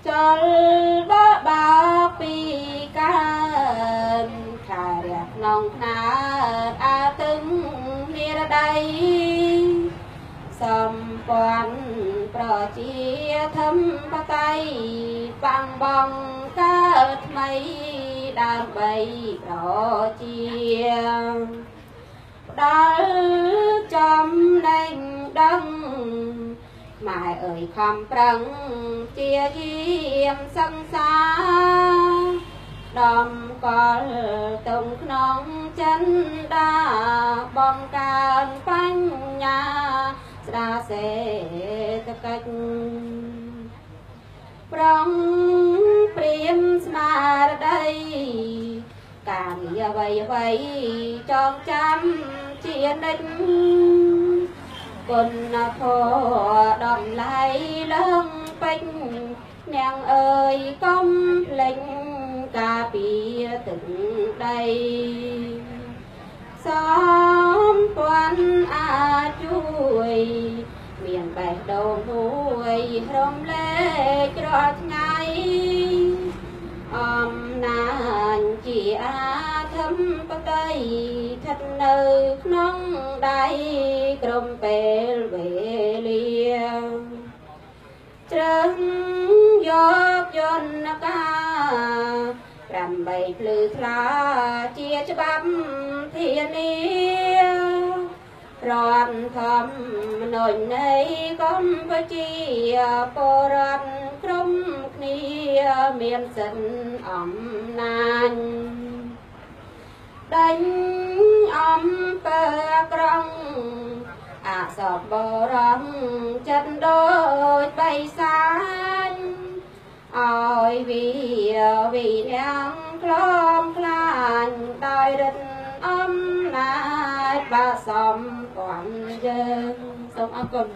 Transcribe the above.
ចូលបបោកពីកើតខែរះក្នុងខ្នាតអាទឹងនិរដីសម្ព័ន្ធប្រជាធិបតេយ្យបាំងបងកើតថ្មីដើម្បីប្រជាផ្ដល់ចំណេញដឹងម៉ែអើយខំប្រឹងជាយាមសង្សារដំកល់ទុំក្នុងចិនដាបងកើនបញ្ញាស្ដាសេដ្ឋកិច្ចប្រងព្រាមស្មារតីការងារអ្វីចងចាំជានិច្ចគុណធម៌ដំឡៃឡើងពេញនាងអើយកុំភ្លេចការពារទឹកដីសំព័ន្ធអាចជួយមានបេះដូងមួយរំលែករាល់ថ្ងៃអំណាចជាអាធិបតីស្ថិតនៅក្នុងដៃក្រុមពេលវេលាជ្រឹងយកយន្តការដើម្បីភ្លឺថ្លាជាច្បាប់ធានារដ្ឋធម្មនុញ្ញនៃកម្ពុជាពលរដ្ឋគ្រប់គ្នាមានសិទ្ធិអំណាចដេញអំពើអាក្រក់អសបរំចិត្តដូចបៃសាចឲ្យវាទាំងក្លំខ្លាញ់ដោយរិទ្ធអំណាចបាសំព័ន្ធយើងសូមអរគុណ